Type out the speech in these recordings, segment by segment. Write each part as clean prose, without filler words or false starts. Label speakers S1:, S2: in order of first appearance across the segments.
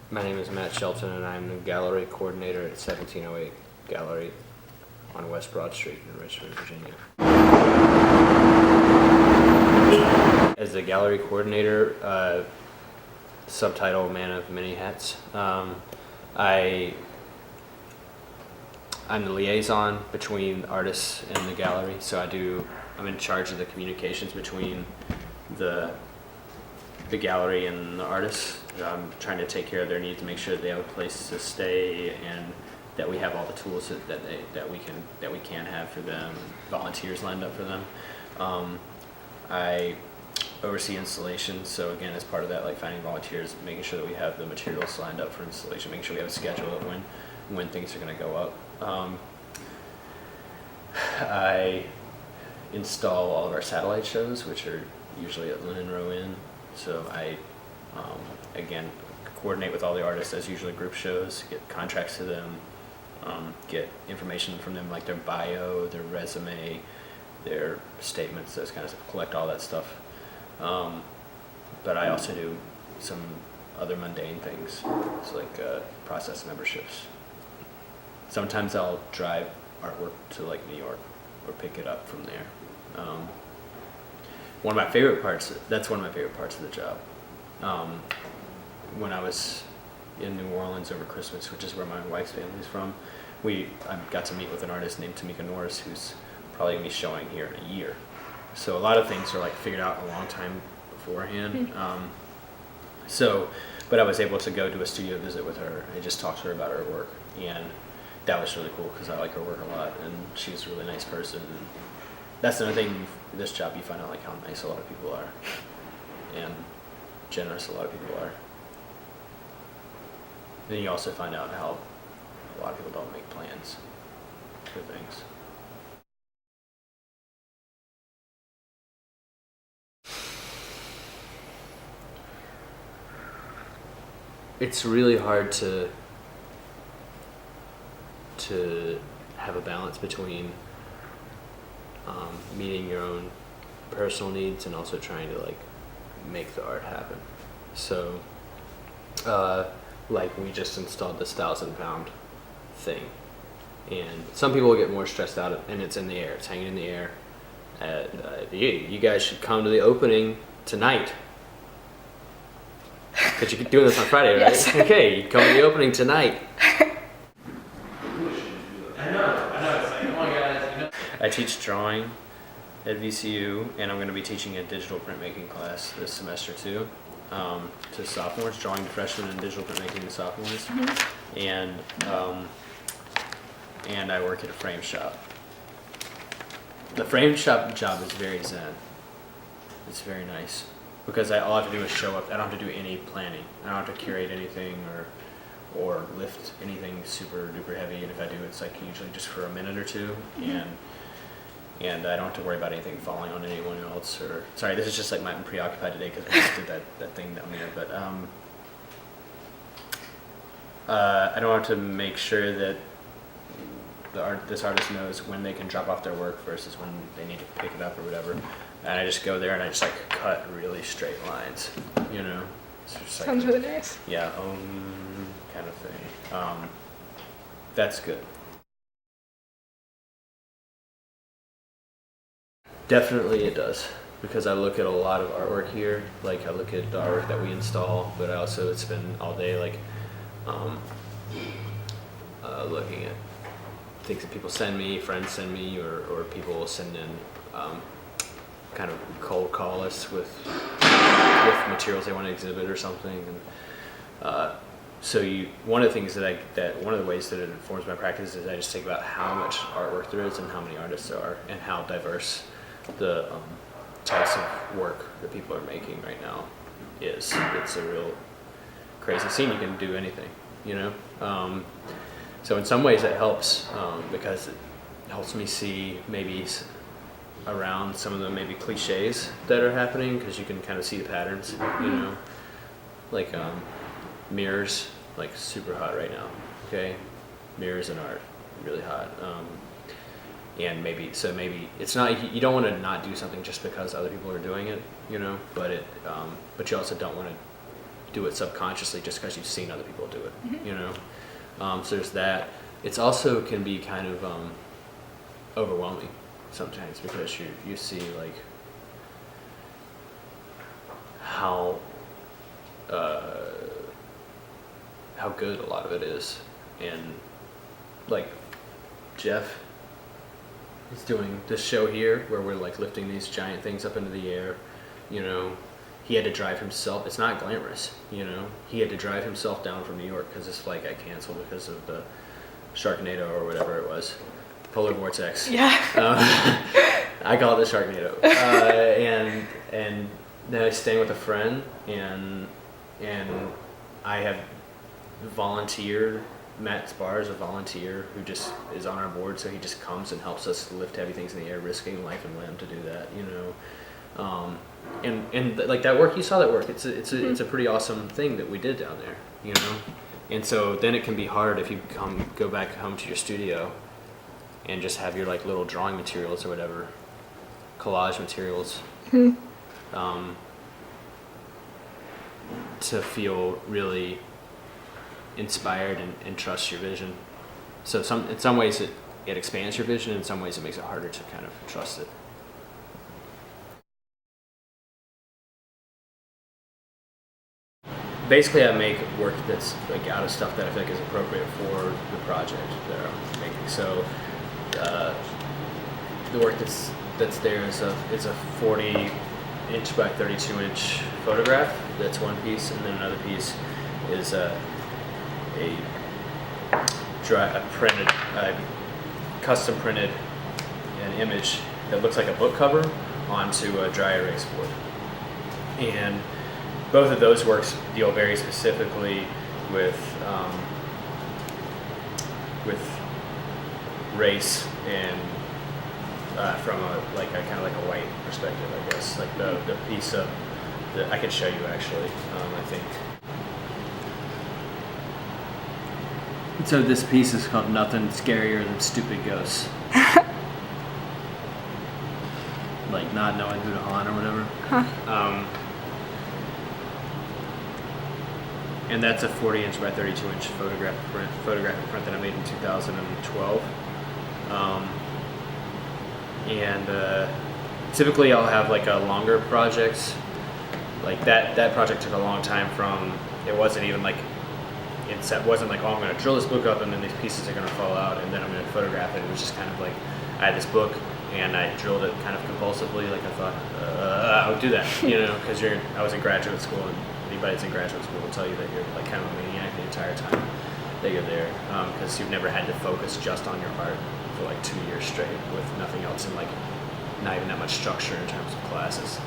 S1: My name is Matt Shelton, and I'm the gallery coordinator at 1708 Gallery on West Broad Street in Richmond, Virginia. As the gallery coordinator, subtitle Man of Many Hats, I'm the liaison between artists and the gallery, so I'm in charge of the communications between the gallery and the artists. I'm trying to take care of their needs, make sure that they have a place to stay, and that we have all the tools that we can have for them, volunteers lined up for them. I oversee installation, so again, as part of that, like finding volunteers, making sure that we have the materials lined up for installation, making sure we have a schedule of when things are going to go up. I install all of our satellite shows, which are usually at Linen Row Inn. So I, again, coordinate with all the artists as usually group shows, get contracts to them, get information from them like their bio, their resume, their statements, those kind of stuff, collect all that stuff. But I also do some other mundane things, it's like process memberships. Sometimes I'll drive artwork to like New York or pick it up from there. One of my favorite parts of the job. When I was in New Orleans over Christmas, which is where my wife's family's from, I got to meet with an artist named Tamika Norris, who's probably going to be showing here in a year. So a lot of things are like figured out a long time beforehand. But I was able to go do a studio visit with her and just talk to her about her work, and that was really cool because I like her work a lot, and she's a really nice person. And that's another thing, this job, you find out like how nice a lot of people are and generous a lot of people are. Then you also find out how a lot of people don't make plans for things. It's really hard to have a balance between meeting your own personal needs and also trying to like make the art happen. So like we just installed this 1,000-pound thing, and some people get more stressed out, and it's in the air, it's hanging in the air. You guys should come to the opening tonight. Because you're doing this on Friday, right?
S2: Yes.
S1: Okay, you come to the opening tonight. I know. It's like, come on, guys. I teach drawing at VCU, and I'm going to be teaching a digital printmaking class this semester too, to sophomores, drawing to freshmen and digital printmaking to sophomores. And I work at a frame shop. The frame shop job is very zen. It's very nice. Because all I have to do is show up. I don't have to do any planning. I don't have to curate anything or lift anything super duper heavy. And if I do, it's like usually just for a minute or two. And I don't have to worry about anything falling on anyone else. Or sorry, this is just like I'm preoccupied today because we just did that thing down there. But I don't have to make sure that this artist knows when they can drop off their work versus when they need to pick it up or whatever. And I just go there and I just like cut really straight lines, you know? It's just like,
S2: Sounds really nice.
S1: Yeah, kind of thing. That's good. Definitely it does, because I look at a lot of artwork here. Like I look at the artwork that we install, but I also spend all day like looking at things that people send me, friends send me, or people will send in kind of cold call us with materials they want to exhibit or something. And so one of the things one of the ways that it informs my practice is I just think about how much artwork there is and how many artists there are and how diverse the types of work that people are making right now is. It's a real crazy scene. You can do anything, you know? So in some ways that helps because it helps me see maybe around some of the maybe cliches that are happening, because you can kind of see the patterns, you know, like mirrors, like super hot right now. Okay, mirrors and art, really hot. And maybe it's not, you don't want to not do something just because other people are doing it, you know, but you also don't want to do it subconsciously just because you've seen other people do it, you know? So there's that. It's also can be kind of overwhelming sometimes because you see like how good a lot of it is, and like Jeff is doing this show here where we're like lifting these giant things up into the air, you know. He had to drive himself. It's not glamorous, you know. He had to drive himself down from New York because his flight got canceled because of the Sharknado or whatever it was, polar vortex.
S2: Yeah.
S1: I call it the Sharknado. And then I was staying with a friend, and I have volunteered. Matt Spar is a volunteer who just is on our board, so he just comes and helps us lift heavy things in the air, risking life and limb to do that, you know. And like that work, you saw that work. It's a pretty awesome thing that we did down there, you know. And so then it can be hard if you go back home to your studio and just have your like little drawing materials or whatever, collage materials, to feel really inspired and trust your vision. So in some ways it expands your vision, in some ways it makes it harder to kind of trust it. Basically, I make work that's like out of stuff that I think is appropriate for the project that I'm making. So the work that's there is a 40-inch by 32-inch photograph. That's one piece, and then another piece is a custom printed an image that looks like a book cover onto a dry erase board. And both of those works deal very specifically with race and from a kind of like a white perspective, I guess. Like the piece of I could show you actually. I think. So this piece is called "Nothing Scarier Than Stupid Ghosts." Like not knowing who to haunt or whatever.
S2: Huh.
S1: And that's a 40-inch by 32-inch photographic print that I made in 2012. And typically I'll have like a longer project. Like that project took a long time it wasn't even like, it wasn't like, oh, I'm going to drill this book up and then these pieces are going to fall out and then I'm going to photograph it. It was just kind of like, I had this book and I drilled it kind of compulsively. Like I thought, I would do that, you know, because I was in graduate school, and anybody that's in graduate school will tell you that you're like kind of a maniac the entire time that you're there, because you've never had to focus just on your art for like 2 years straight with nothing else and like not even that much structure in terms of classes.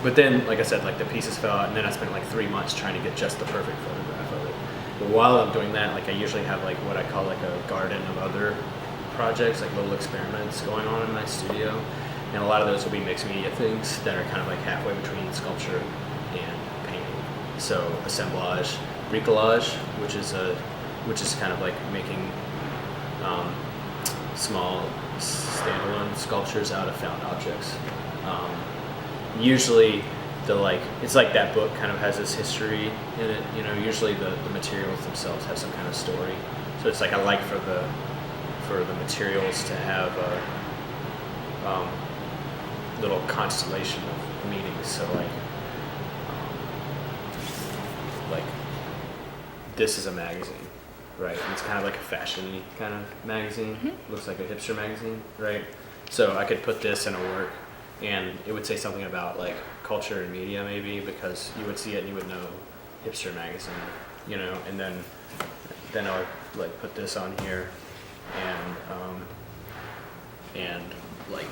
S1: But then, like I said, like the pieces fell out, and then I spent like 3 months trying to get just the perfect photograph of it. But while I'm doing that, like I usually have like what I call like a garden of other projects, like little experiments going on in my studio, and a lot of those will be mixed media things that are kind of like halfway between sculpture and painting. So assemblage, bricolage, which is kind of like making small standalone sculptures out of found objects. Usually it's like that book kind of has this history in it, you know. Usually the materials themselves have some kind of story. So it's like I like for the materials to have a little constellation of meanings. So like this is a magazine, right? And it's kind of like a fashion-y kind of magazine. Mm-hmm. Looks like a hipster magazine, right? So I could put this in a work and it would say something about like culture and media maybe, because you would see it and you would know hipster magazine, you know. And then I would like put this on here and like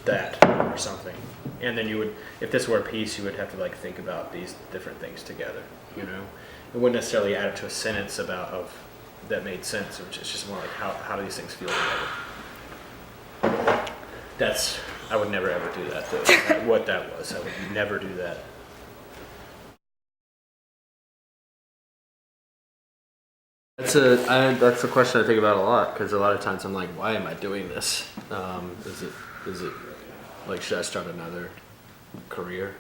S1: that or something. And then you would, if this were a piece, you would have to like think about these different things together, you know. It wouldn't necessarily add it to a sentence that made sense, which is just more like how do these things feel together. I would never ever do that though. What that was, I would never do that. That's a question I think about a lot, because a lot of times I'm like, why am I doing this? Is it like, should I start another career?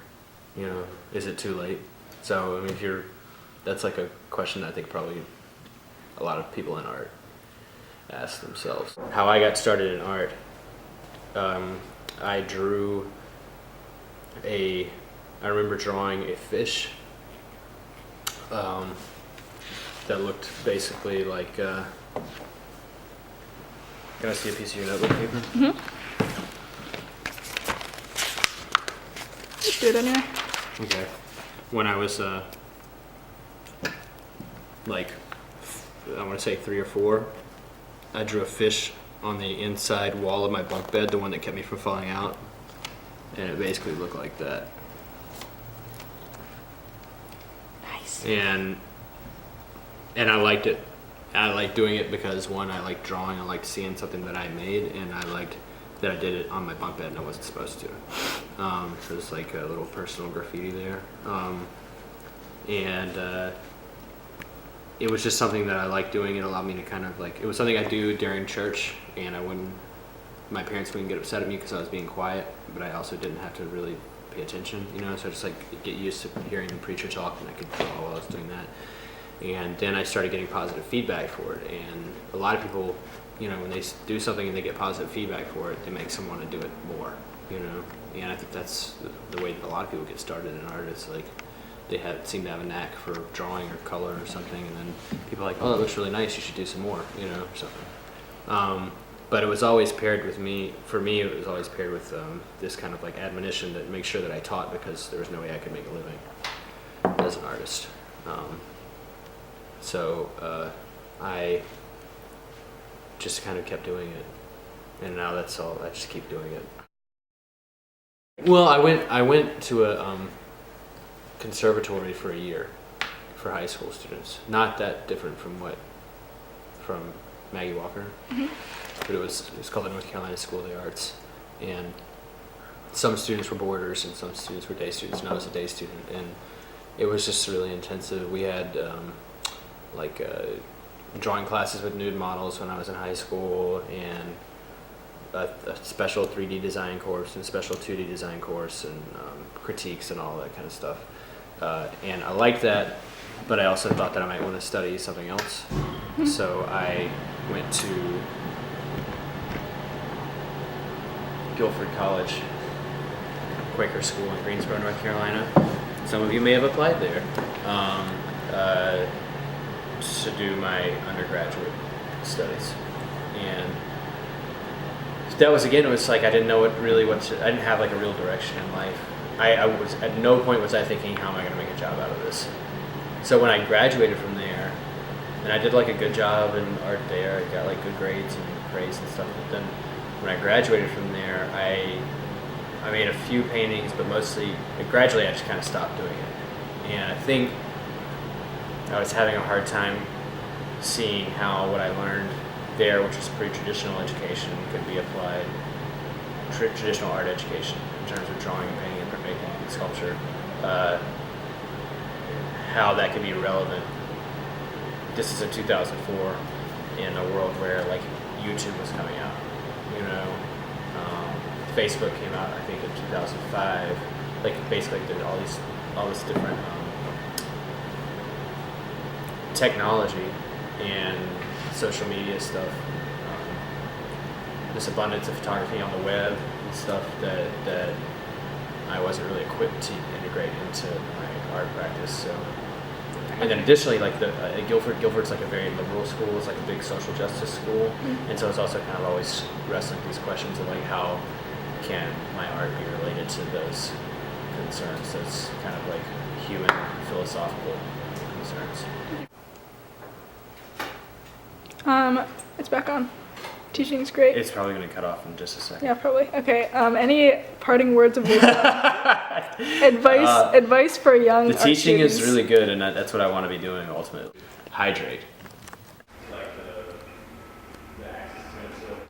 S1: You know, is it too late? So, I mean, that's like a question I think probably a lot of people in art ask themselves. How I got started in art, I remember drawing a fish that looked basically like, can I see a piece of your notebook paper?
S2: Mm-hmm. Let's do it anyway.
S1: Okay. When I was like, I want to say 3 or 4, I drew a fish on the inside wall of my bunk bed, the one that kept me from falling out, and it basically looked like that.
S2: Nice.
S1: And I liked it. I liked doing it because, one, I liked drawing, I liked seeing something that I made, and I liked that I did it on my bunk bed and I wasn't supposed to. So it's like a little personal graffiti there. It was just something that I liked doing. It allowed me to kind of like, it was something I do during church, and my parents wouldn't get upset at me because I was being quiet, but I also didn't have to really pay attention, you know, so I just like get used to hearing the preacher talk, and I could draw while I was doing that. And then I started getting positive feedback for it, and a lot of people, you know, when they do something and they get positive feedback for it, it makes them want to do it more, you know, and I think that's the way that a lot of people get started in art. It's like they seem to have a knack for drawing or color or something, and then people are like, oh, that looks really nice, you should do some more, you know, or something. But it was always paired with for me it was always paired with this kind of like admonition to make sure that I taught, because there was no way I could make a living as an artist. So I just kind of kept doing it, and now that's all. I just keep doing it. Well, I went to a conservatory for a year for high school students. Not that different from Maggie Walker, mm-hmm. But it was called the North Carolina School of the Arts, and some students were boarders and some students were day students, and I was a day student, and it was just really intensive. We had drawing classes with nude models when I was in high school, and a special 3D design course and a special 2D design course, and critiques and all that kind of stuff. And I liked that, but I also thought that I might want to study something else. Mm-hmm. So I went to Guilford College, Quaker School in Greensboro, North Carolina. Some of you may have applied there. To do my undergraduate studies, and that was, again, it was like I didn't know I didn't have like a real direction in life. I was at no point was I thinking, how am I going to make a job out of this? So when I graduated from there, and I did like a good job in art there, I got like good grades and praise and stuff, but then when I graduated from there, I made a few paintings, but gradually I just kind of stopped doing it. And I think I was having a hard time seeing how what I learned there, which was pretty traditional education, could be applied, traditional art education in terms of drawing and painting and printmaking and sculpture, how that could be relevant. This is in 2004 in a world where like YouTube was coming out, you know, Facebook came out I think in 2005, like basically did all this different technology and social media stuff, this abundance of photography on the web and stuff that I wasn't really equipped to integrate into my art practice. So, and then additionally, like Guilford's like a very liberal school. It's like a big social justice school, mm-hmm. And so it's also kind of always wrestling with these questions of like, how can my art be related to those concerns? Those kind of like human philosophical concerns.
S2: It's back on. Teaching's great.
S1: It's probably going to cut off in just a second.
S2: Yeah, probably. Okay. Any parting words of wisdom? Advice for young
S1: The
S2: art
S1: teaching
S2: students.
S1: is really good, and that's what I want to be doing ultimately. Hydrate.